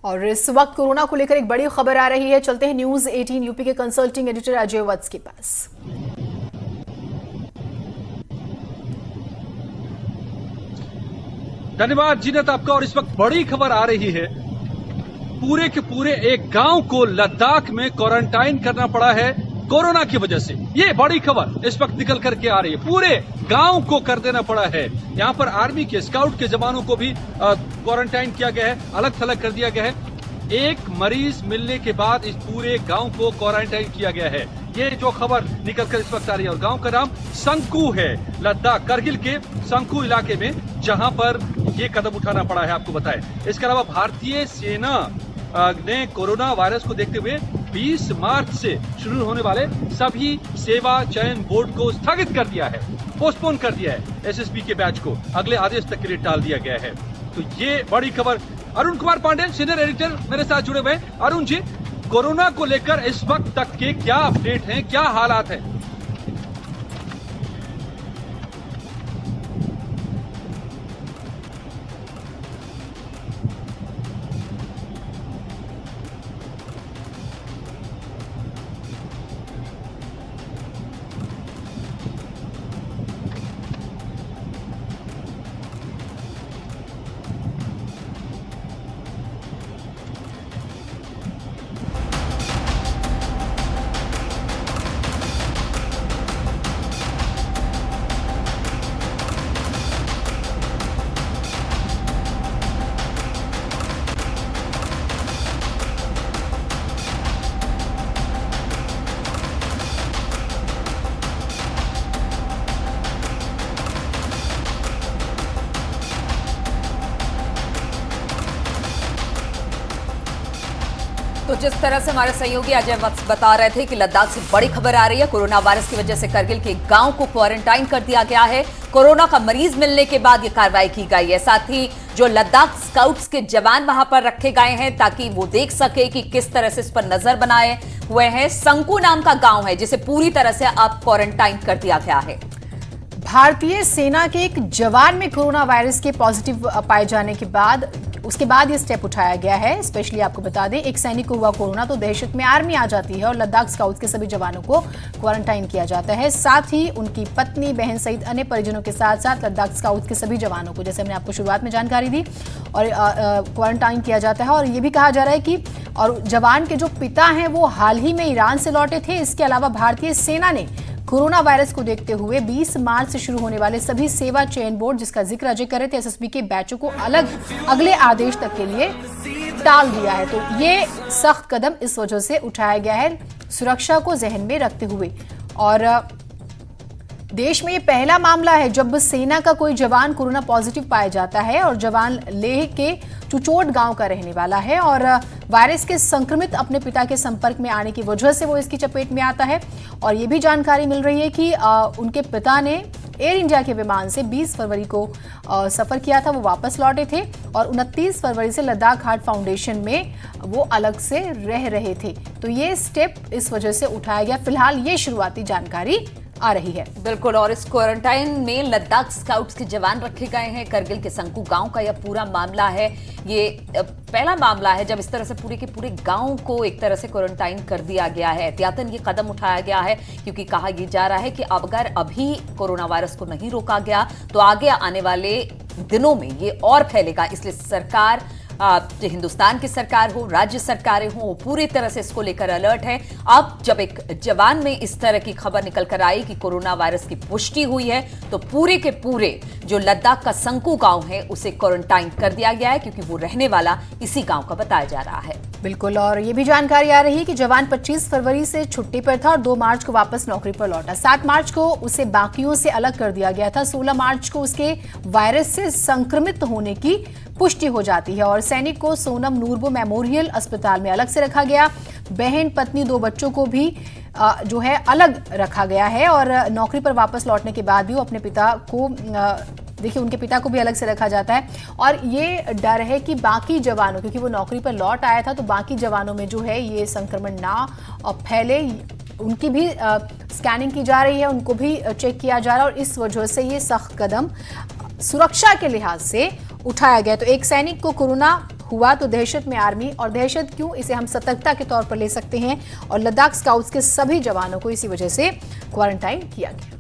और इस वक्त कोरोना को लेकर एक बड़ी खबर आ रही है। चलते हैं न्यूज 18 यूपी के कंसल्टिंग एडिटर अजय वत्स के पास। धन्यवाद जीनत आपका। और इस वक्त बड़ी खबर आ रही है, पूरे के पूरे एक गांव को लद्दाख में क्वारंटाइन करना पड़ा है कोरोना की वजह से। ये बड़ी खबर इस वक्त निकल करके आ रही है, पूरे गांव को कर देना पड़ा है। यहाँ पर आर्मी के स्काउट के जवानों को भी क्वारंटाइन किया गया है, अलग थलग कर दिया गया है। एक मरीज मिलने के बाद इस पूरे गांव को क्वारंटाइन किया गया है। ये जो खबर निकल कर इस वक्त आ रही है। और गांव का नाम संकू है, लद्दाख करगिल के संकू इलाके में, जहां पर ये कदम उठाना पड़ा है, आपको बताएं। इसके अलावा भारतीय सेना ने कोरोना वायरस को देखते हुए 20 मार्च से शुरू होने वाले सभी सेवा चयन बोर्ड को स्थगित कर दिया है, पोस्टपोन कर दिया है। एसएसबी के बैच को अगले आदेश तक के लिए टाल दिया गया है। तो ये बड़ी खबर। अरुण कुमार पांडे सीनियर एडिटर मेरे साथ जुड़े हुए हैं। अरुण जी, कोरोना को लेकर इस वक्त तक के क्या अपडेट हैं, क्या हालात हैं? तो जिस तरह से हमारे सहयोगी अजय वत्स बता रहे थे कि लद्दाख से बड़ी खबर आ रही है, कोरोना वायरस की वजह से करगिल के गांव को क्वारंटाइन कर दिया गया है। कोरोना का मरीज मिलने के बाद ये कार्रवाई की गई है। साथ ही जो लद्दाख स्काउट्स के जवान वहां पर रखे गए हैं ताकि वो देख सके कि किस तरह से इस पर नजर बनाए हुए हैं। संकू नाम का गांव है जिसे पूरी तरह से अब क्वारंटाइन कर दिया गया है। भारतीय सेना के एक जवान में कोरोना वायरस के पॉजिटिव पाए जाने के बाद उसके बाद ये स्टेप उठाया गया है। स्पेशली आपको बता दें, एक सैनिक को हुआ कोरोना तो दहशत में आर्मी आ जाती है और लद्दाख स्काउट्स के सभी जवानों को क्वारंटाइन किया जाता है। साथ ही उनकी पत्नी, बहन सहित अन्य परिजनों के साथ साथ लद्दाख स्काउट्स के सभी जवानों को, जैसे हमने आपको शुरुआत में जानकारी दी, और क्वारंटाइन किया जाता है। और ये भी कहा जा रहा है कि और जवान के जो पिता हैं वो हाल ही में ईरान से लौटे थे। इसके अलावा भारतीय सेना ने कोरोना वायरस को देखते हुए 20 मार्च से शुरू होने वाले सभी सेवा चयन बोर्ड, जिसका जिक्र अजय कर रहे थे, एसएसबी के बैचों को अगले आदेश तक के लिए टाल दिया है। तो ये सख्त कदम इस वजह से उठाया गया है, सुरक्षा को जहन में रखते हुए। और देश में ये पहला मामला है जब सेना का कोई जवान कोरोना पॉजिटिव पाया जाता है। और जवान लेह के चुचोट गांव का रहने वाला है और वायरस के संक्रमित अपने पिता के संपर्क में आने की वजह से वो इसकी चपेट में आता है। और ये भी जानकारी मिल रही है कि उनके पिता ने एयर इंडिया के विमान से 20 फरवरी को सफर किया था, वो वापस लौटे थे और 29 फरवरी से लद्दाख हार्ट फाउंडेशन में वो अलग से रह रहे थे। तो ये स्टेप इस वजह से उठाया गया। फिलहाल ये शुरुआती जानकारी आ रही है। बिल्कुल। और इस क्वारंटाइन में लद्दाख स्काउट्स के जवान रखे गए हैं। करगिल के संकू गांव का यह पूरा मामला है। ये पहला मामला है जब इस तरह से पूरे के पूरे गांव को एक तरह से क्वारंटाइन कर दिया गया है। एहतियातन ये कदम उठाया गया है क्योंकि कहा यह जा रहा है कि अगर अभी कोरोना वायरस को नहीं रोका गया तो आगे आने वाले दिनों में ये और फैलेगा। इसलिए सरकार, हिंदुस्तान की सरकार हो, राज्य सरकारें हो, पूरी तरह से इसको लेकर अलर्ट है। अब जब एक जवान में इस तरह की खबर निकल कर आई कि कोरोना वायरस की पुष्टि हुई है तो पूरे के पूरे जो लद्दाख का संकू गांव है उसे क्वारंटाइन कर दिया गया है क्योंकि वो रहने वाला इसी गांव का बताया जा रहा है। बिल्कुल। और ये भी जानकारी आ रही है कि जवान 25 फरवरी से छुट्टी पर था और 2 मार्च को वापस नौकरी पर लौटा। 7 मार्च को उसे बाकियों से अलग कर दिया गया था। 16 मार्च को उसके वायरस से संक्रमित होने की पुष्टि हो जाती है और सैनिक को सोनम नूरबो मेमोरियल अस्पताल में अलग से रखा गया। बहन, पत्नी, 2 बच्चों को भी जो है अलग रखा गया है। और नौकरी पर वापस लौटने के बाद भी वो अपने पिता को देखिए उनके पिता को भी अलग से रखा जाता है। और ये डर है कि बाकी जवानों, क्योंकि वो नौकरी पर लौट आया था, तो बाकी जवानों में जो है ये संक्रमण ना फैले, उनकी भी स्कैनिंग की जा रही है, उनको भी चेक किया जा रहा है। और इस वजह से ये सख्त कदम सुरक्षा के लिहाज से उठाया गया। तो एक सैनिक को कोरोना हुआ तो दहशत में आर्मी, और दहशत क्यों, इसे हम सतर्कता के तौर पर ले सकते हैं। और लद्दाख स्काउट्स के सभी जवानों को इसी वजह से क्वारंटाइन किया गया।